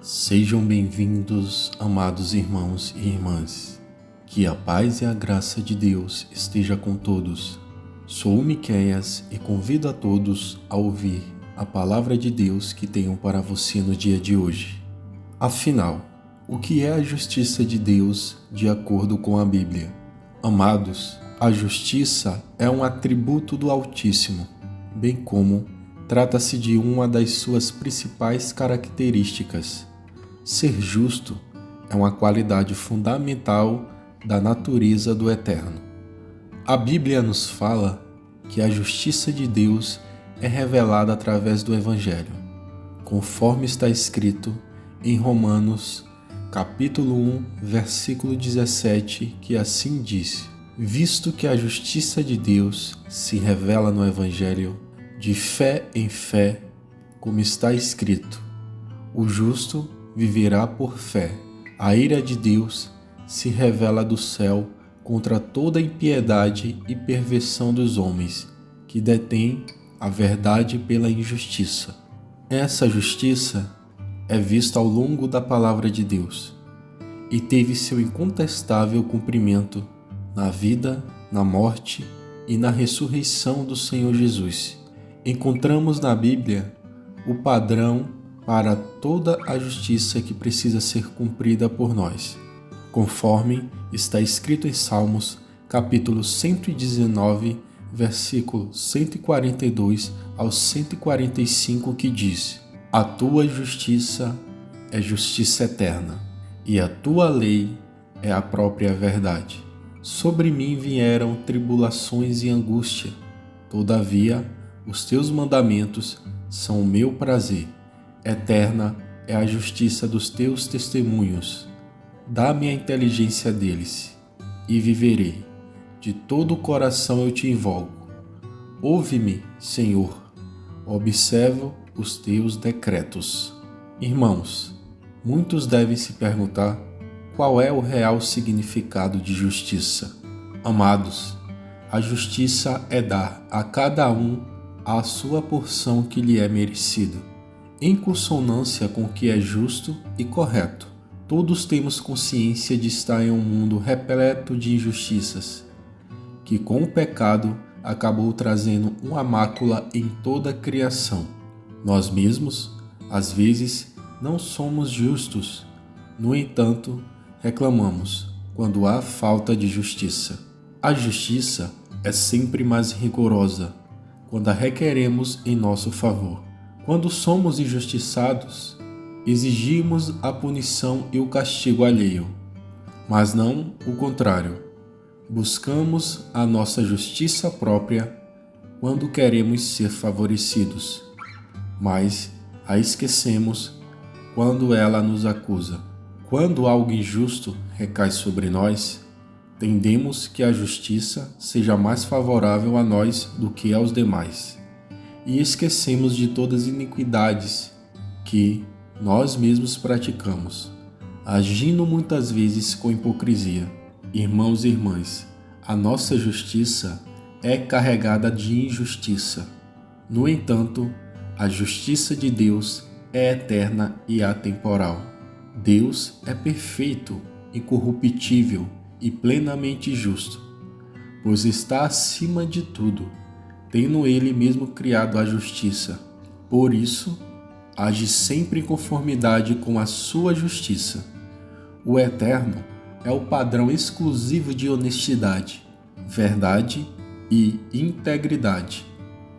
Sejam bem-vindos, amados irmãos e irmãs. Que a paz e a graça de Deus esteja com todos. Sou o Miqueias e convido a todos a ouvir a palavra de Deus que tenho para você no dia de hoje. Afinal, o que é a justiça de Deus de acordo com a Bíblia? Amados, a justiça é um atributo do Altíssimo, bem como trata-se de uma das suas principais características. Ser justo é uma qualidade fundamental da natureza do Eterno. A Bíblia nos fala que a justiça de Deus é revelada através do Evangelho, conforme está escrito em Romanos, capítulo 1, versículo 17, que assim diz: visto que a justiça de Deus se revela no Evangelho, de fé em fé, como está escrito, o justo viverá por fé. A ira de Deus se revela do céu contra toda impiedade e perversão dos homens, que detêm a verdade pela injustiça. Essa justiça é vista ao longo da palavra de Deus e teve seu incontestável cumprimento na vida, na morte e na ressurreição do Senhor Jesus. Encontramos na Bíblia o padrão para toda a justiça que precisa ser cumprida por nós, conforme está escrito em Salmos, capítulo 119, versículo 142 ao 145, que diz: a tua justiça é justiça eterna, e a tua lei é a própria verdade. Sobre mim vieram tribulações e angústia, todavia os teus mandamentos são o meu prazer. Eterna é a justiça dos teus testemunhos. Dá-me a inteligência deles, e viverei. De todo o coração eu te invoco. Ouve-me, Senhor. Observo os teus decretos. Irmãos, muitos devem se perguntar qual é o real significado de justiça. Amados, a justiça é dar a cada um a sua porção que lhe é merecida, em consonância com o que é justo e correto. Todos temos consciência de estar em um mundo repleto de injustiças, que com o pecado acabou trazendo uma mácula em toda a criação. Nós mesmos, às vezes, não somos justos. No entanto, reclamamos quando há falta de justiça. A justiça é sempre mais rigorosa quando a requeremos em nosso favor. Quando somos injustiçados, exigimos a punição e o castigo alheio, mas não o contrário. Buscamos a nossa justiça própria quando queremos ser favorecidos, mas a esquecemos quando ela nos acusa. Quando algo injusto recai sobre nós, tendemos que a justiça seja mais favorável a nós do que aos demais, e esquecemos de todas as iniquidades que nós mesmos praticamos, agindo muitas vezes com hipocrisia. Irmãos e irmãs, a nossa justiça é carregada de injustiça. No entanto, a justiça de Deus é eterna e atemporal. Deus é perfeito, incorruptível e plenamente justo, pois está acima de tudo, tendo Ele mesmo criado a justiça. Por isso, age sempre em conformidade com a sua justiça. O Eterno é o padrão exclusivo de honestidade, verdade e integridade.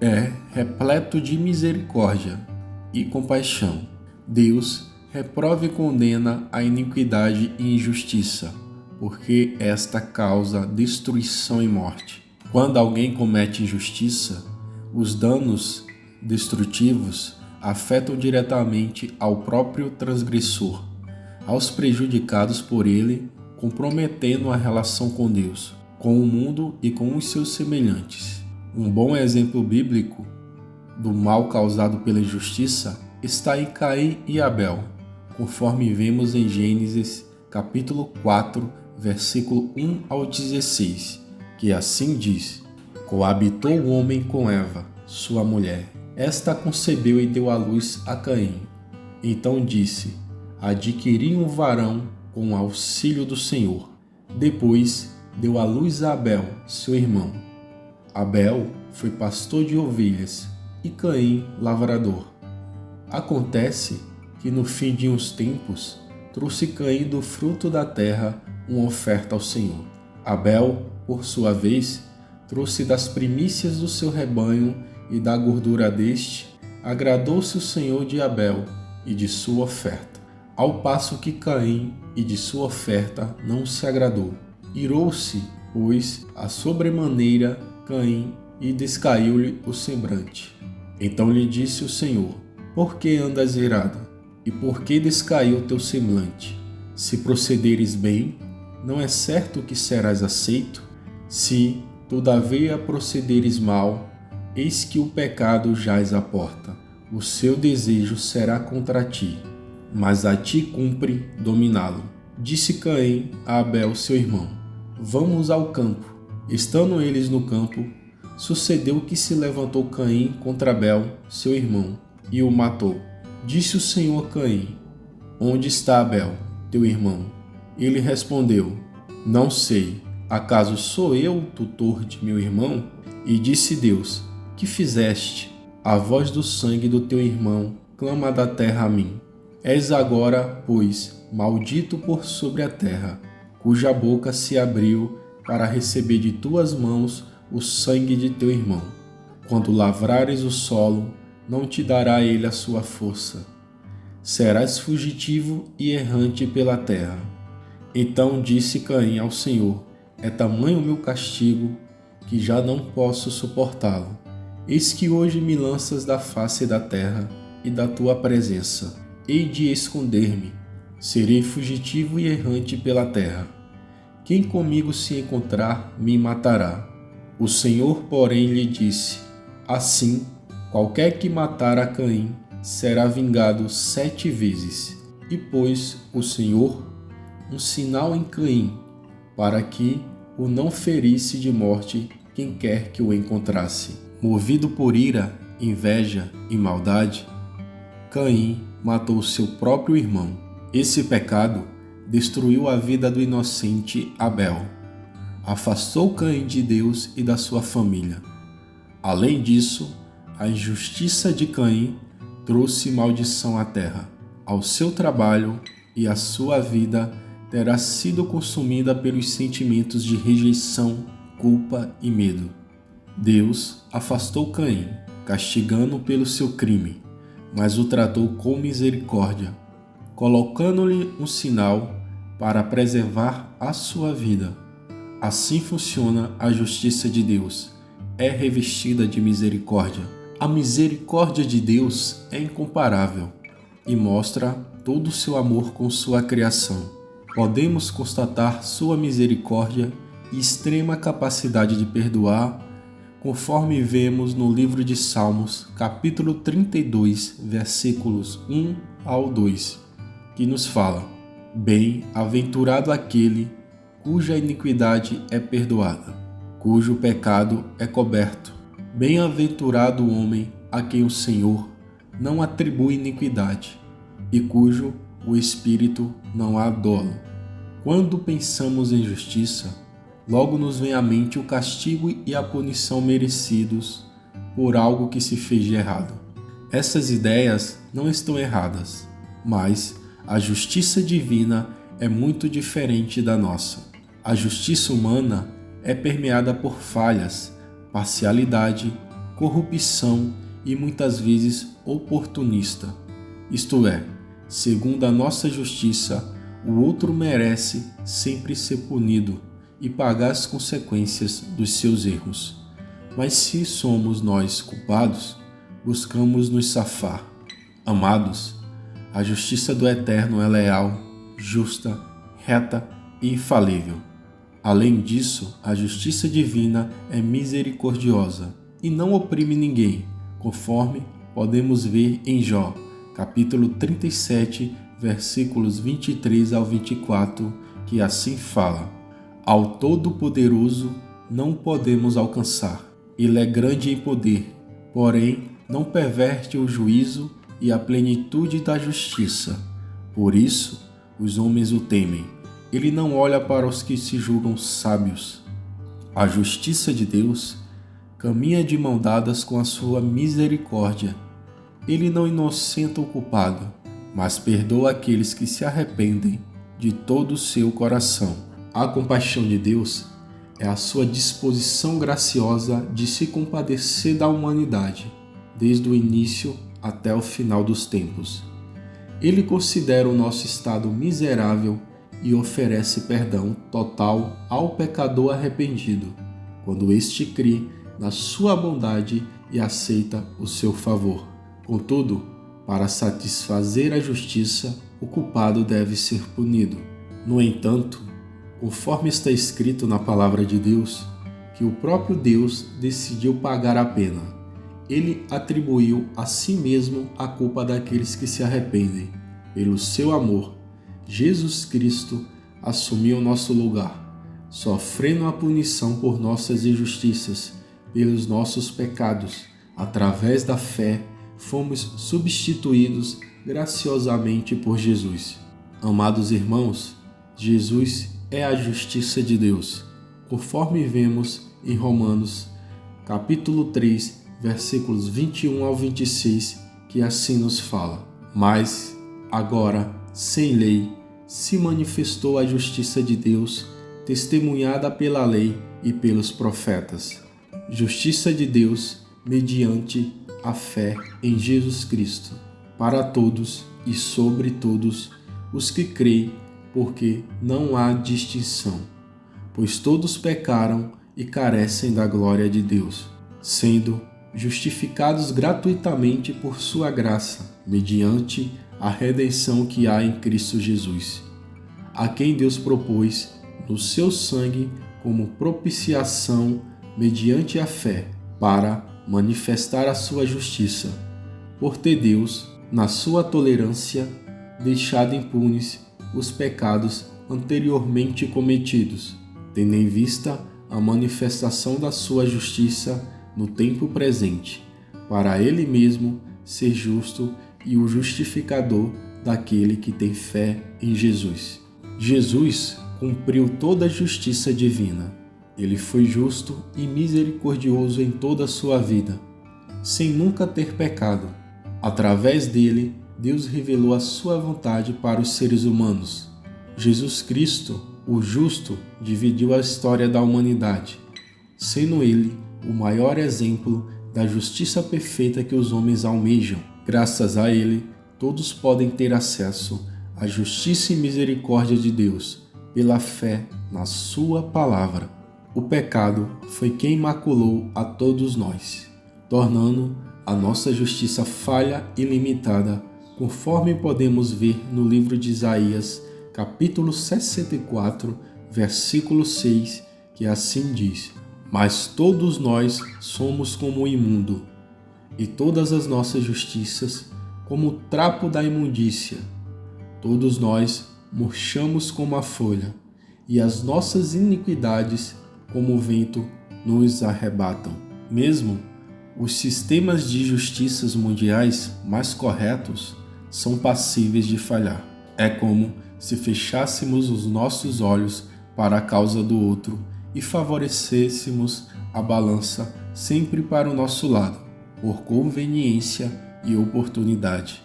É repleto de misericórdia e compaixão. Deus reprova e condena a iniquidade e injustiça, porque esta causa destruição e morte. Quando alguém comete injustiça, os danos destrutivos afetam diretamente ao próprio transgressor, aos prejudicados por ele, comprometendo a relação com Deus, com o mundo e com os seus semelhantes. Um bom exemplo bíblico do mal causado pela injustiça está em Caim e Abel, conforme vemos em Gênesis capítulo 4, versículo 1 ao 16. Que assim diz: coabitou o homem com Eva, sua mulher. Esta concebeu e deu à luz a Caim. Então disse: adquiri um varão com o auxílio do Senhor. Depois deu à luz a Abel, seu irmão. Abel foi pastor de ovelhas e Caim lavrador. Acontece que no fim de uns tempos trouxe Caim do fruto da terra uma oferta ao Senhor. Abel, por sua vez, trouxe das primícias do seu rebanho e da gordura deste, agradou-se o Senhor de Abel e de sua oferta, ao passo que Caim e de sua oferta não se agradou. Irou-se, pois, a sobremaneira Caim e descaiu-lhe o semblante. Então lhe disse o Senhor: por que andas irado? E por que descaiu teu semblante? Se procederes bem, não é certo que serás aceito? Se, todavia, procederes mal, eis que o pecado jaz à porta. O seu desejo será contra ti, mas a ti cumpre dominá-lo. Disse Caim a Abel, seu irmão: vamos ao campo. Estando eles no campo, sucedeu que se levantou Caim contra Abel, seu irmão, e o matou. Disse o Senhor a Caim: onde está Abel, teu irmão? Ele respondeu: não sei. Acaso sou eu o tutor de meu irmão? E disse Deus: que fizeste? A voz do sangue do teu irmão clama da terra a mim. És agora, pois, maldito por sobre a terra, cuja boca se abriu para receber de tuas mãos o sangue de teu irmão. Quando lavrares o solo, não te dará ele a sua força. Serás fugitivo e errante pela terra. Então disse Caim ao Senhor: é tamanho o meu castigo que já não posso suportá-lo. Eis que hoje me lanças da face da terra e da tua presença. Hei de esconder-me. Serei fugitivo e errante pela terra. Quem comigo se encontrar me matará. O Senhor, porém, lhe disse: assim, qualquer que matar a Caim será vingado 7 vezes. E pôs o Senhor um sinal em Caim, para que o não ferisse de morte quem quer que o encontrasse. Movido por ira, inveja e maldade, Caim matou seu próprio irmão. Esse pecado destruiu a vida do inocente Abel. Afastou Caim de Deus e da sua família. Além disso, a injustiça de Caim trouxe maldição à terra. Ao seu trabalho e a sua vida terá sido consumida pelos sentimentos de rejeição, culpa e medo. Deus afastou Caim, castigando-o pelo seu crime, mas o tratou com misericórdia, colocando-lhe um sinal para preservar a sua vida. Assim funciona a justiça de Deus. É revestida de misericórdia. A misericórdia de Deus é incomparável e mostra todo o seu amor com sua criação. Podemos constatar sua misericórdia e extrema capacidade de perdoar, conforme vemos no livro de Salmos, capítulo 32, versículos 1 ao 2, que nos fala: bem-aventurado aquele cuja iniquidade é perdoada, cujo pecado é coberto. Bem-aventurado o homem a quem o Senhor não atribui iniquidade e cujo o Espírito não há dolo. Quando pensamos em justiça, logo nos vem à mente o castigo e a punição merecidos por algo que se fez de errado. Essas ideias não estão erradas, mas a justiça divina é muito diferente da nossa. A justiça humana é permeada por falhas, parcialidade, corrupção e muitas vezes oportunista. Isto é, segundo a nossa justiça, o outro merece sempre ser punido e pagar as consequências dos seus erros. Mas se somos nós culpados, buscamos nos safar. Amados, a justiça do Eterno é leal, justa, reta e infalível. Além disso, a justiça divina é misericordiosa e não oprime ninguém, conforme podemos ver em Jó, capítulo 37, versículos 23 ao 24, que assim fala: ao Todo-Poderoso não podemos alcançar. Ele é grande em poder, porém não perverte o juízo e a plenitude da justiça. Por isso, os homens o temem. Ele não olha para os que se julgam sábios. A justiça de Deus caminha de mão dadas com a sua misericórdia. Ele não inocenta o culpado, mas perdoa aqueles que se arrependem de todo o seu coração. A compaixão de Deus é a sua disposição graciosa de se compadecer da humanidade, desde o início até o final dos tempos. Ele considera o nosso estado miserável e oferece perdão total ao pecador arrependido, quando este crê na sua bondade e aceita o seu favor. Contudo, para satisfazer a justiça, o culpado deve ser punido. No entanto, conforme está escrito na palavra de Deus, que o próprio Deus decidiu pagar a pena. Ele atribuiu a si mesmo a culpa daqueles que se arrependem. Pelo seu amor, Jesus Cristo assumiu nosso lugar, sofrendo a punição por nossas injustiças, pelos nossos pecados. Através da fé, fomos substituídos graciosamente por Jesus. Amados irmãos, Jesus é a justiça de Deus, conforme vemos em Romanos, capítulo 3, versículos 21 ao 26, que assim nos fala: Mas, agora, sem lei, se manifestou a justiça de Deus, testemunhada pela lei e pelos profetas. Justiça de Deus mediante a fé em Jesus Cristo, para todos e sobre todos os que creem, porque não há distinção, pois todos pecaram e carecem da glória de Deus, sendo justificados gratuitamente por sua graça, mediante a redenção que há em Cristo Jesus, a quem Deus propôs no seu sangue como propiciação mediante a fé, para manifestar a sua justiça, por ter Deus, na sua tolerância, deixado impunes os pecados anteriormente cometidos, tendo em vista a manifestação da sua justiça no tempo presente, para ele mesmo ser justo e o justificador daquele que tem fé em Jesus. Jesus cumpriu toda a justiça divina. Ele foi justo e misericordioso em toda a sua vida, sem nunca ter pecado. Através dele, Deus revelou a sua vontade para os seres humanos. Jesus Cristo, o justo, dividiu a história da humanidade, sendo ele o maior exemplo da justiça perfeita que os homens almejam. Graças a ele, todos podem ter acesso à justiça e misericórdia de Deus, pela fé na sua palavra. O pecado foi quem maculou a todos nós, tornando a nossa justiça falha e limitada, conforme podemos ver no livro de Isaías, capítulo 64, versículo 6, que assim diz: Mas todos nós somos como o imundo, e todas as nossas justiças como o trapo da imundícia. Todos nós murchamos como a folha, e as nossas iniquidades como o vento nos arrebatam. Mesmo os sistemas de justiças mundiais mais corretos são passíveis de falhar. É como se fechássemos os nossos olhos para a causa do outro e favorecêssemos a balança sempre para o nosso lado, por conveniência e oportunidade.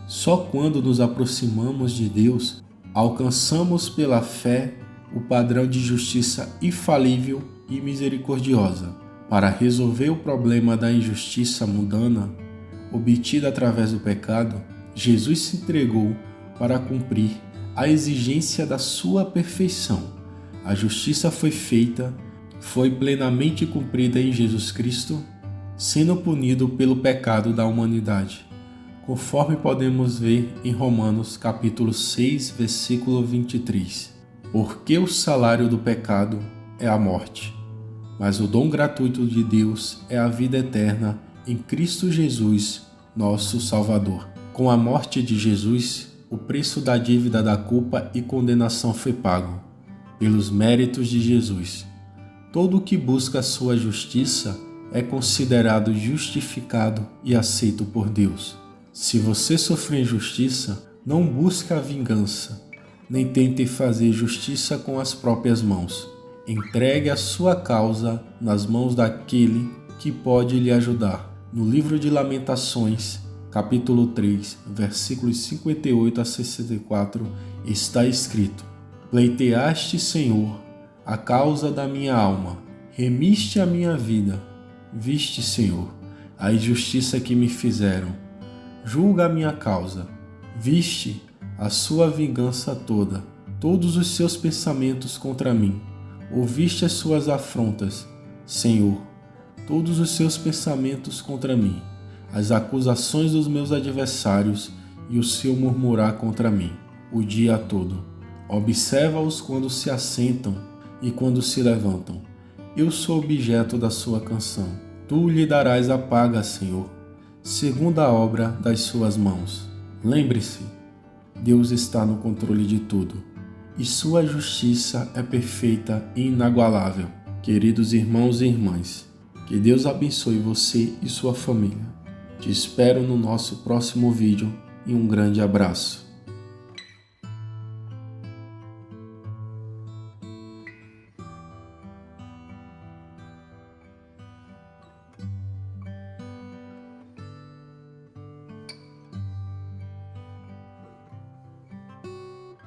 Só quando nos aproximamos de Deus, alcançamos pela fé o padrão de justiça infalível e misericordiosa. Para resolver o problema da injustiça mundana, obtida através do pecado, Jesus se entregou para cumprir a exigência da sua perfeição. A justiça foi plenamente cumprida em Jesus Cristo, sendo punido pelo pecado da humanidade, conforme podemos ver em Romanos capítulo 6, versículo 23. Porque o salário do pecado é a morte, mas o dom gratuito de Deus é a vida eterna em Cristo Jesus, nosso Salvador. Com a morte de Jesus, o preço da dívida da culpa e condenação foi pago, pelos méritos de Jesus. Todo o que busca a sua justiça é considerado justificado e aceito por Deus. Se você sofrer injustiça, Não busque a vingança, nem tente fazer justiça com as próprias mãos. Entregue a sua causa nas mãos daquele que pode lhe ajudar. No livro de Lamentações, capítulo 3, versículos 58 a 64, está escrito: Pleiteaste, Senhor, a causa da minha alma, remiste a minha vida. Viste, Senhor, a injustiça que me fizeram. Julga a minha causa. Viste a sua vingança toda, todos os seus pensamentos contra mim. Ouviste as suas afrontas, Senhor, todos os seus pensamentos contra mim, as acusações dos meus adversários e o seu murmurar contra mim, o dia todo. Observa-os quando se assentam e quando se levantam. Eu sou objeto da sua canção. Tu lhe darás a paga, Senhor, segundo a obra das suas mãos. Lembre-se, Deus está no controle de tudo, e sua justiça é perfeita e inagualável. Queridos irmãos e irmãs, que Deus abençoe você e sua família. Te espero no nosso próximo vídeo e um grande abraço.